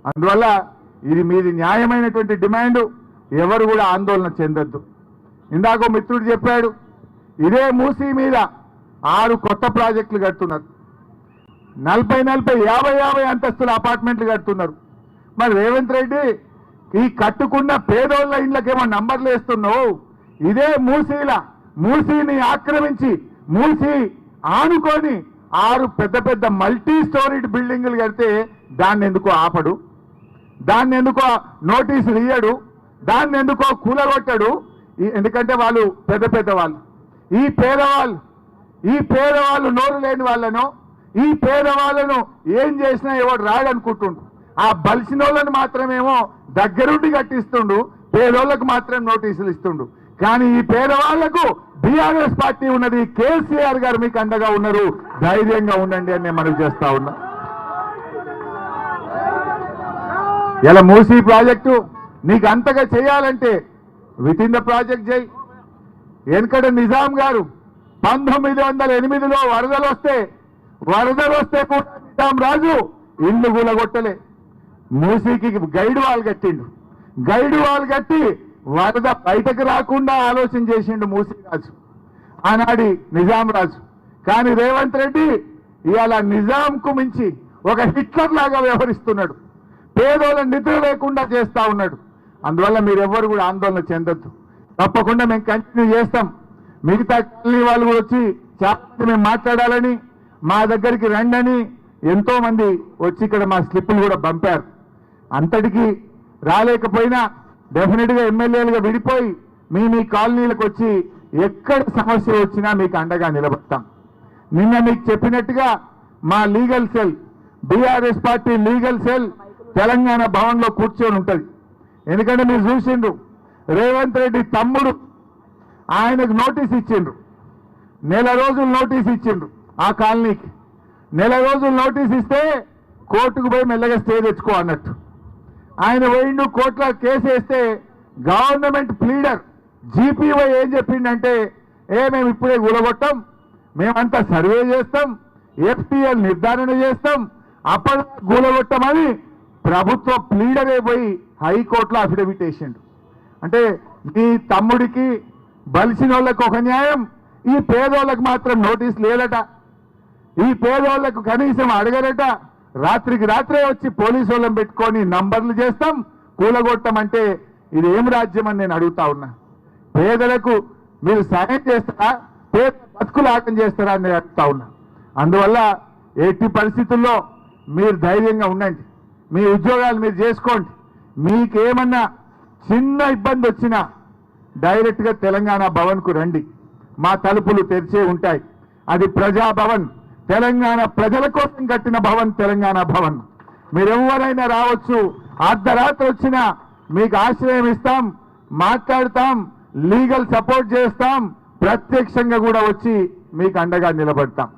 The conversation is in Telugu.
అందువల్ల ఇది మీది న్యాయమైనటువంటి డిమాండ్, ఎవరు కూడా ఆందోళన చెందొద్దు. ఇందాక మిత్రుడు చెప్పాడు, ఇదే మూసీ మీద 6 కొత్త ప్రాజెక్టులు కడుతున్నారు, 40, 50 అంతస్తుల అపార్ట్మెంట్లు కడుతున్నారు. మరి రేవంత్ రెడ్డి ఈ కట్టుకున్న పేదోళ్ళ ఇండ్లకేమో నంబర్లు వేస్తున్నావు, ఇదే మూసీని ఆక్రమించి మూసీ ఆనుకొని 6 పెద్ద మల్టీ స్టోరీడ్ బిల్డింగులు కడితే దాన్ని ఎందుకో ఆపడు, దాన్ని ఎందుకో నోటీసులు ఇయ్యడు, దాన్ని ఎందుకో కూలగొట్టాడు. ఎందుకంటే వాళ్ళు పెద్దవాళ్ళు. ఈ పేదవాళ్ళు నోరు లేని వాళ్ళను, ఈ పేదవాళ్ళను ఏం చేసినా ఎవడు రాడనుకుంటుండు. ఆ బలిసిన వాళ్ళని మాత్రమేమో దగ్గరుండి కట్టిస్తుండు, పేదోళ్లకు మాత్రం నోటీసులు ఇస్తుండు. కానీ ఈ పేదవాళ్లకు బీఆర్ఎస్ పార్టీ ఉన్నది, కేసీఆర్ గారు మీకు అండగా ఉన్నారు, ధైర్యంగా ఉండండి అని నేను మనవి చేస్తా ఉన్నా. ఇలా మూసీ ప్రాజెక్టు నీకు అంతగా చేయాలంటే విత్ ఇన్ ద ప్రాజెక్ట్ చేయి. వెనకడ నిజాం గారు 1908లో వరదలు వస్తే కూడా నిజాం రాజు ఇల్లు కూలగొట్టలే, మూసీకి గైడ్ వాల్ కట్టిండు. గైడ్ వాల్ కట్టి వరద బయటకు రాకుండా ఆలోచన చేసిండు మూసీ రాజు, ఆనాడి నిజాం రాజు. కానీ రేవంత్ రెడ్డి ఇవాళ నిజాంకు మించి ఒక హిట్లర్ లాగా వ్యవహరిస్తున్నాడు, పేదోళ్ళని నిద్ర లేకుండా చేస్తా ఉన్నాడు. అందువల్ల మీరెవ్వరు కూడా ఆందోళన చెందొద్దు, తప్పకుండా మేము కంటిన్యూ చేస్తాం. మిగతా కాలనీ వాళ్ళు కూడా వచ్చి చాలా మేము మాట్లాడాలని మా దగ్గరికి రండని ఎంతో మంది వచ్చి ఇక్కడ మా స్లిప్పులు కూడా పంపారు. అంతటికి రాలేకపోయినా డెఫినెట్గా ఎమ్మెల్యేలుగా విడిపోయి మీ కాలనీలకు వచ్చి ఎక్కడ సమస్య వచ్చినా మీకు అండగా నిలబడతాం. నిన్న మీకు చెప్పినట్టుగా మా legal cell, BRS party legal cell Telangana భవన్లో కూర్చొని ఉంటుంది. ఎందుకంటే మీరు చూసిండ్రు, రేవంత్ రెడ్డి తమ్ముడు ఆయనకు నోటీస్ ఇచ్చిండ్రు, 1 రోజులు నోటీస్ ఇచ్చిండ్రు. ఆ కాలనీకి 1 రోజులు నోటీస్ ఇస్తే కోర్టుకు పోయి మెల్లగా స్టే తెచ్చుకో అన్నట్టు. ఆయన పోయిండు, కోర్టులో కేసు వేస్తే గవర్నమెంట్ ప్లీడర్ జీపీవై ఏం చెప్పిండంటే, మేము ఇప్పుడే కూలగొట్టాం, మేమంతా సర్వే చేస్తాం, ఎఫ్టీఎల్ నిర్ధారణ చేస్తాం, అప్పటి కూలగొట్టమని ప్రభుత్వ ప్లీడరే పోయి హైకోర్టులో అఫిడవిట్ వేసిండు. అంటే ఈ తమ్ముడికి బలిసిన వాళ్ళకు ఒక న్యాయం, ఈ పేదోళ్ళకు మాత్రం నోటీస్ లేదట, ఈ పేదోళ్లకు కనీసం అడగరట. రాత్రికి రాత్రే వచ్చి పోలీసు వాళ్ళని పెట్టుకొని నంబర్లు చేస్తాం, కూలగొట్టమంటే ఇది ఏం రాజ్యం అని నేను అడుగుతా ఉన్నా. పేదలకు మీరు సాయం చేస్తారా, పేద బతుకులు ఆటం చేస్తారా అని నేను అడుగుతా ఉన్నా. అందువల్ల ఎట్టి పరిస్థితుల్లో మీరు ధైర్యంగా ఉండండి, మీ ఉద్యోగాలు మీరు చేసుకోండి. మీకేమన్నా చిన్న ఇబ్బంది వచ్చినా డైరెక్ట్గా తెలంగాణ భవన్కు రండి, మా తలుపులు తెరిచే ఉంటాయి. అది ప్రజాభవన్, తెలంగాణ ప్రజల కోసం కట్టిన భవన్, తెలంగాణ భవన్. మీరెవరైనా రావచ్చు, అర్ధరాత్రి వచ్చినా మీకు ఆశ్రయం ఇస్తాం, మాట్లాడతాం, లీగల్ సపోర్ట్ చేస్తాం, ప్రత్యక్షంగా కూడా వచ్చి మీకు అండగా నిలబడతాం.